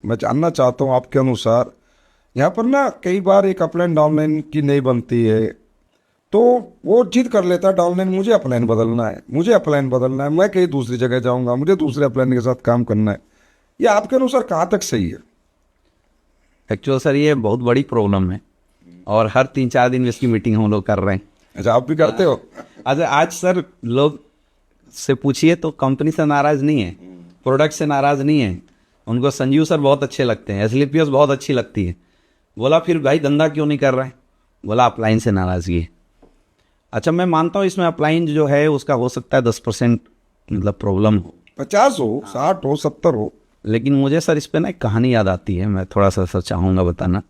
मैं जानना चाहता हूँ आपके अनुसार, यहाँ पर ना कई बार एक अपलाइन डाउनलाइन की नहीं बनती है, तो वो जिद कर लेता है डाउनलाइन मुझे अपलाइन बदलना है, मुझे अपलाइन बदलना है, मैं कहीं दूसरी जगह जाऊंगा, मुझे दूसरे अपलाइन के साथ काम करना है। ये आपके अनुसार कहाँ तक सही है? एक्चुअल सर ये बहुत बड़ी प्रॉब्लम है और हर 3-4 दिन में इसकी मीटिंग हम लोग कर रहे हैं। अच्छा, आप भी करते हो? अच्छा, आज सर लोग से पूछिए तो कंपनी से नाराज नहीं है, प्रोडक्ट से नाराज नहीं है, उनको संजीव सर बहुत अच्छे लगते हैं, एसलीपीएस बहुत अच्छी लगती है। बोला फिर भाई धंधा क्यों नहीं कर रहे हैं? बोला अप्लाइन से नाराजगी है। अच्छा, मैं मानता हूँ इसमें अप्लाइन जो है उसका हो सकता है 10% मतलब प्रॉब्लम हो, 50 हो, 60 हो, 70 हो। लेकिन मुझे सर इस पे ना एक कहानी याद आती है, मैं थोड़ा सा सर चाहूँगा बताना।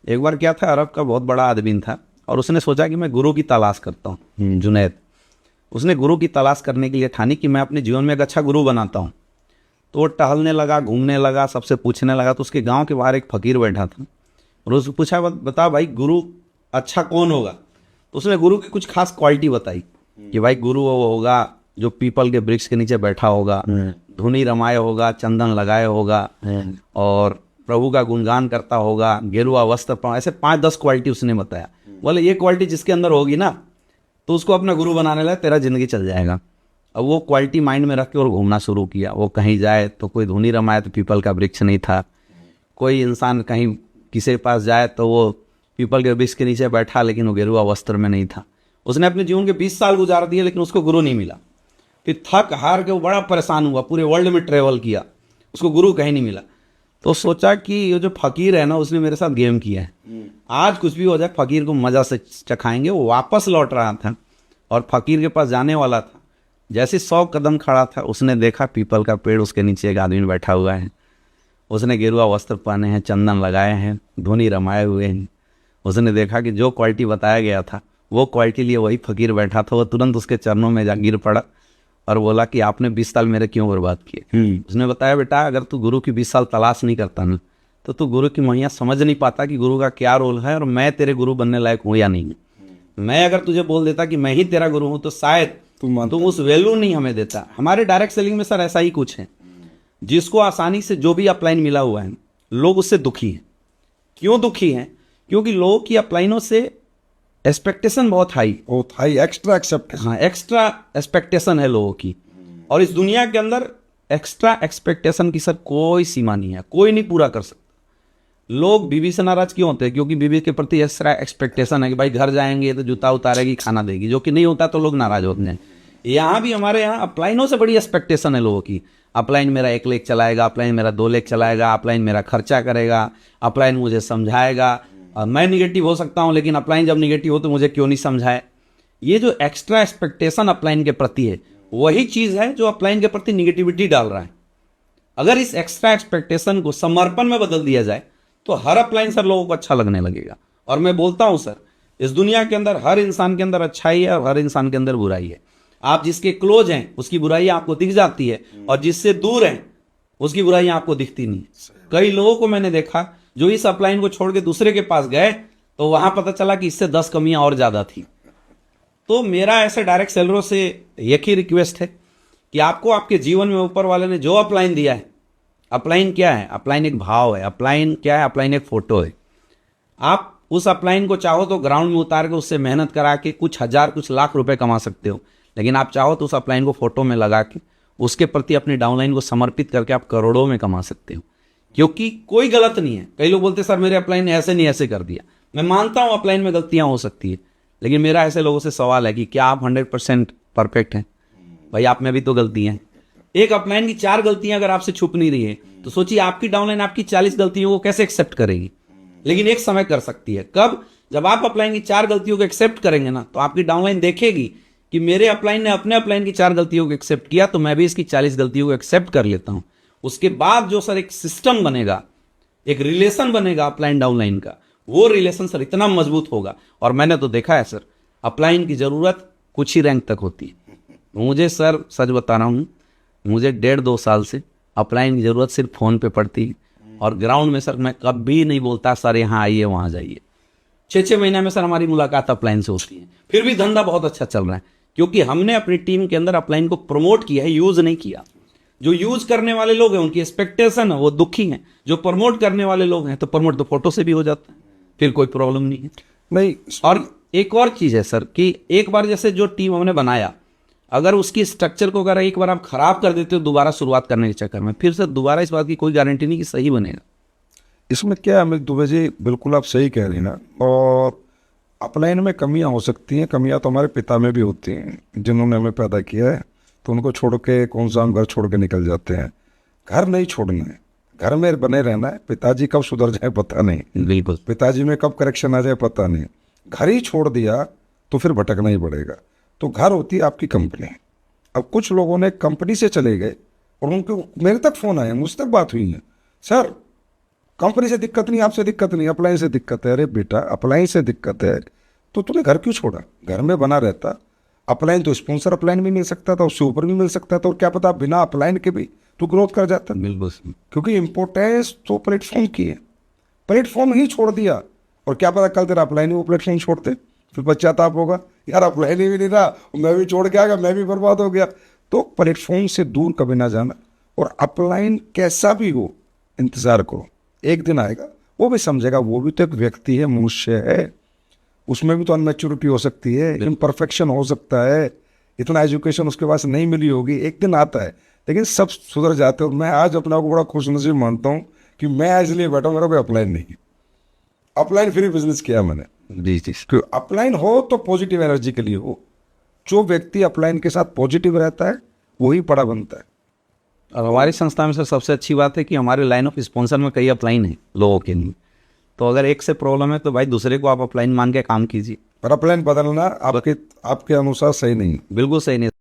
एक बार क्या था, अरब का बहुत बड़ा आदमी था और उसने सोचा कि मैं गुरु की तलाश करता हूँ, जुनैद। उसने गुरु की तलाश करने के लिए ठानी कि मैं अपने जीवन में एक अच्छा गुरु बनाता हूँ। तो वो टहलने लगा, घूमने लगा, सबसे पूछने लगा। तो उसके गांव के बाहर एक फकीर बैठा था और उससे पूछा, बता भाई गुरु अच्छा कौन होगा? तो उसने गुरु की कुछ खास क्वालिटी बताई कि भाई गुरु वो होगा जो पीपल के वृक्ष के नीचे बैठा होगा, धुनी रमाए होगा, चंदन लगाए होगा और प्रभु का गुणगान करता होगा, गेरुआ वस्त्र पहना। ऐसे 5-10 क्वालिटी उसने बताया। बोले ये क्वालिटी जिसके अंदर होगी ना तो उसको अपना गुरु बनाने लगा, तेरा जिंदगी चल जाएगा। अब वो क्वालिटी माइंड में रख के और घूमना शुरू किया। वो कहीं जाए तो कोई धुनी रमाए तो पीपल का वृक्ष नहीं था, कोई इंसान कहीं किसी के पास जाए तो वो पीपल के वृक्ष के नीचे बैठा लेकिन वो गेरुआ वस्त्र में नहीं था। उसने अपने जीवन के 20 साल गुजार दिए लेकिन उसको गुरु नहीं मिला। फिर थक हार के वो बड़ा परेशान हुआ, पूरे वर्ल्ड में ट्रेवल किया, उसको गुरु कहीं नहीं मिला। तो सोचा कि ये जो फकीर है ना उसने मेरे साथ गेम किया है, आज कुछ भी हो जाए फकीर को मजा से चखाएंगे। वो वापस लौट रहा था और फकीर के पास जाने वाला था। जैसे 100 कदम खड़ा था उसने देखा पीपल का पेड़, उसके नीचे एक आदमी बैठा हुआ है। उसने गेरुआ वस्त्र पहने हैं, चंदन लगाए हैं, धुनी रमाए हुए हैं। उसने देखा कि जो क्वालिटी बताया गया था वो क्वालिटी लिए वही फकीर बैठा था। वो तुरंत उसके चरणों में जा गिर पड़ा और बोला कि आपने 20 साल मेरे क्यों बर्बाद किए? उसने बताया, बेटा अगर तू गुरु की 20 साल तलाश नहीं करता ना तो तू गुरु की महिमा समझ नहीं पाता कि गुरु का क्या रोल है और मैं तेरे गुरु बनने लायक हूँ या नहीं। मैं अगर तुझे बोल देता कि मैं ही तेरा गुरु हूँ तो शायद तुम उस वैल्यू नहीं हमें देता। हमारे डायरेक्ट सेलिंग में सर ऐसा ही कुछ है। जिसको आसानी से जो भी अपलाइन मिला हुआ है लोग उससे दुखी हैं। क्यों दुखी हैं? क्योंकि लोगों की अपलाइनों से एक्सपेक्टेशन बहुत हाई, एक्स्ट्रा एक्सेप्टेशन। हाँ, एक्स्ट्रा एक्सपेक्टेशन है लोगों की। और इस दुनिया के अंदर एक्स्ट्रा एक्सपेक्टेशन की सर कोई सीमा नहीं है, कोई नहीं पूरा कर सकता। लोग बीवी से नाराज क्यों होते हैं? क्योंकि बीवी के प्रति एक्स्ट्रा एक्सपेक्टेशन है कि भाई घर जाएंगे तो जूता उतारेगी, खाना देगी, जो कि नहीं होता तो लोग नाराज होते हैं। यहाँ भी हमारे यहाँ अपलाइनों से बड़ी एक्सपेक्टेशन है लोगों की। अपलाइन मेरा 1 लाख चलाएगा, अपलाइन मेरा 2 लाख चलाएगा, अपलाइन मेरा खर्चा करेगा, अपलाइन मुझे समझाएगा। मैं निगेटिव हो सकता हूँ लेकिन अपलाइन जब निगेटिव हो तो मुझे क्यों नहीं समझाए? ये जो एक्स्ट्रा एक्सपेक्टेशन अपलाइन के प्रति है वही चीज़ है जो अपलाइन के प्रति निगेटिविटी डाल रहा है। अगर इस एक्स्ट्रा एक्सपेक्टेशन को समर्पण में बदल दिया जाए तो हर अपलाइन सर लोगों को अच्छा लगने लगेगा। और मैं बोलता हूं सर, इस दुनिया के अंदर हर इंसान के अंदर अच्छाई है और हर इंसान के अंदर बुराई है। आप जिसके क्लोज हैं उसकी बुराई आपको दिख जाती है और जिससे दूर हैं उसकी बुराई आपको दिखती नहीं। कई लोगों को मैंने देखा जो इस अपलाइन को छोड़ के दूसरे के पास गए तो वहां पता चला कि इससे 10 कमियां और ज्यादा थी। तो मेरा ऐसे डायरेक्ट सेलरों से एक ही रिक्वेस्ट है कि आपको आपके जीवन में ऊपर वाले ने जो अपलाइन दिया है, अपलाइन क्या है? अपलाइन एक भाव है। अपलाइन क्या है? अपलाइन एक फोटो है। आप उस अपलाइन को चाहो तो ग्राउंड में उतार के उससे मेहनत करा के कुछ हजार कुछ लाख रुपए कमा सकते हो, लेकिन आप चाहो तो उस अपलाइन को फोटो में लगा के उसके प्रति अपनी डाउनलाइन को समर्पित करके आप करोड़ों में कमा सकते हो। क्योंकि कोई गलत नहीं है। कई लोग बोलते सर मेरे अपलाइन ने ऐसे नहीं ऐसे कर दिया। मैं मानता हूं अपलाइन में गलतियां हो सकती है, लेकिन मेरा ऐसे लोगों से सवाल है कि क्या आप 100% परफेक्ट हैं? भाई आप में भी तो गलती है। एक अपलाइन की 4 गलतियां अगर आपसे छुप नहीं रही है तो सोचिए आपकी डाउनलाइन आपकी 40 गलतियों को कैसे एक्सेप्ट करेगी? लेकिन एक समय कर सकती है। कब? जब आप अपलाइन की 4 गलतियों को एक्सेप्ट करेंगे ना तो आपकी डाउनलाइन देखेगी कि मेरे अपलाइन ने अपने अपलाइन की 4 गलतियों को एक्सेप्ट किया तो मैं भी इसकी 40 गलतियों को एक्सेप्ट कर लेता हूं। उसके बाद जो सर एक सिस्टम बनेगा, एक रिलेशन बनेगा अपलाइन डाउनलाइन का, वो रिलेशन सर इतना मजबूत होगा। और मैंने तो देखा है सर, अपलाइन की जरूरत कुछ ही रैंक तक होती है। मुझे सर सच बता रहा हूँ, मुझे 1.5-2 साल से अपलाइन की जरूरत सिर्फ फोन पे पड़ती है। और ग्राउंड में सर मैं कभी नहीं बोलता सर यहाँ आइए वहां जाइए। 6-6 महीने में सर हमारी मुलाकात अपलाइन से होती है, फिर भी धंधा बहुत अच्छा चल रहा है क्योंकि हमने अपनी टीम के अंदर अपलाइन को प्रमोट किया है, यूज नहीं किया। जो यूज करने वाले लोग हैं उनकी एक्सपेक्टेशन है वो दुखी हैं, जो प्रमोट करने वाले लोग हैं तो प्रमोट तो फोटो से भी हो जाता है, फिर कोई प्रॉब्लम नहीं है। नहीं, और एक और चीज है सर कि एक बार जैसे जो टीम हमने बनाया, अगर उसकी स्ट्रक्चर को अगर एक बार आप खराब कर देते हो दोबारा शुरुआत करने के चक्कर में, फिर से दोबारा इस बात की कोई गारंटी नहीं कि सही बनेगा। इसमें क्या है अमित दुबे जी, बिल्कुल आप सही कह रही ना। और अपलाइन में कमियां हो सकती हैं, कमियां तो हमारे पिता में भी होती हैं, जिन्होंने हमें पैदा किया है, तो उनको छोड़ के कौन सा हम घर छोड़ के निकल जाते हैं। घर नहीं छोड़ना है, घर में बने रहना है। पिताजी कब सुधर जाए पता नहीं, बिल्कुल। पिताजी में कब करेक्शन आ जाए पता नहीं। घर ही छोड़ दिया तो फिर भटकना ही पड़ेगा। तो घर होती है आपकी कंपनी। अब कुछ लोगों ने कंपनी से चले गए और उनको मेरे तक फोन आया, मुझ तक बात हुई है, सर कंपनी से दिक्कत नहीं, आपसे दिक्कत नहीं, अप्लायंस से दिक्कत है। अरे बेटा अप्लायंस से दिक्कत है तो तूने घर क्यों छोड़ा? घर में बना रहता। अपलाइन तो स्पॉन्सर अपलाइन भी मिल सकता था, उससे ऊपर भी मिल सकता था, और क्या पता बिना अपलाइन के भी तू ग्रोथ कर जाता। बिल्कुल। क्योंकि इम्पोर्टेंस तो प्लेटफॉर्म की है, प्लेटफॉर्म ही छोड़ दिया, और क्या पता कल तेरा अपलाइन ही वो प्लेटफॉर्म छोड़ते, फिर पश्चाताप होगा, यार अपलाइन ही भी नहीं रहा, मैं भी छोड़ के आ गया, मैं भी बर्बाद हो गया। तो प्लेटफॉर्म से दूर कभी ना जाना। और अपलाइन कैसा भी हो इंतजार करो, एक दिन आएगा वो भी समझेगा, वो भी तो एक व्यक्ति है, मनुष्य है, उसमें भी तो अनमेच्योरिटी हो सकती है, इम्परफेक्शन हो सकता है, इतना एजुकेशन उसके पास नहीं मिली होगी, एक दिन आता है, लेकिन सब सुधर जाते हैं। और मैं आज अपने आप को बड़ा खुशनसीब मानता हूँ कि मैं इसलिए बैठा हूँ, मेरा कोई अपलाइन नहीं। अपलाइन फ्री बिजनेस किया मैंने। जी जी। अपलाइन हो तो पॉजिटिव एनर्जी के लिए हो। जो व्यक्ति अपलाइन के साथ पॉजिटिव रहता है वही बड़ा बनता है। और हमारी संस्था में सर सबसे अच्छी बात है कि हमारे लाइन ऑफ स्पॉन्सर में कई अपलाइन है लोगों के लिए, तो अगर एक से प्रॉब्लम है तो भाई दूसरे को आप अपलाइन मान के काम कीजिए। पर अपलाइन बदलना आपके अनुसार सही नहीं। बिल्कुल सही नहीं।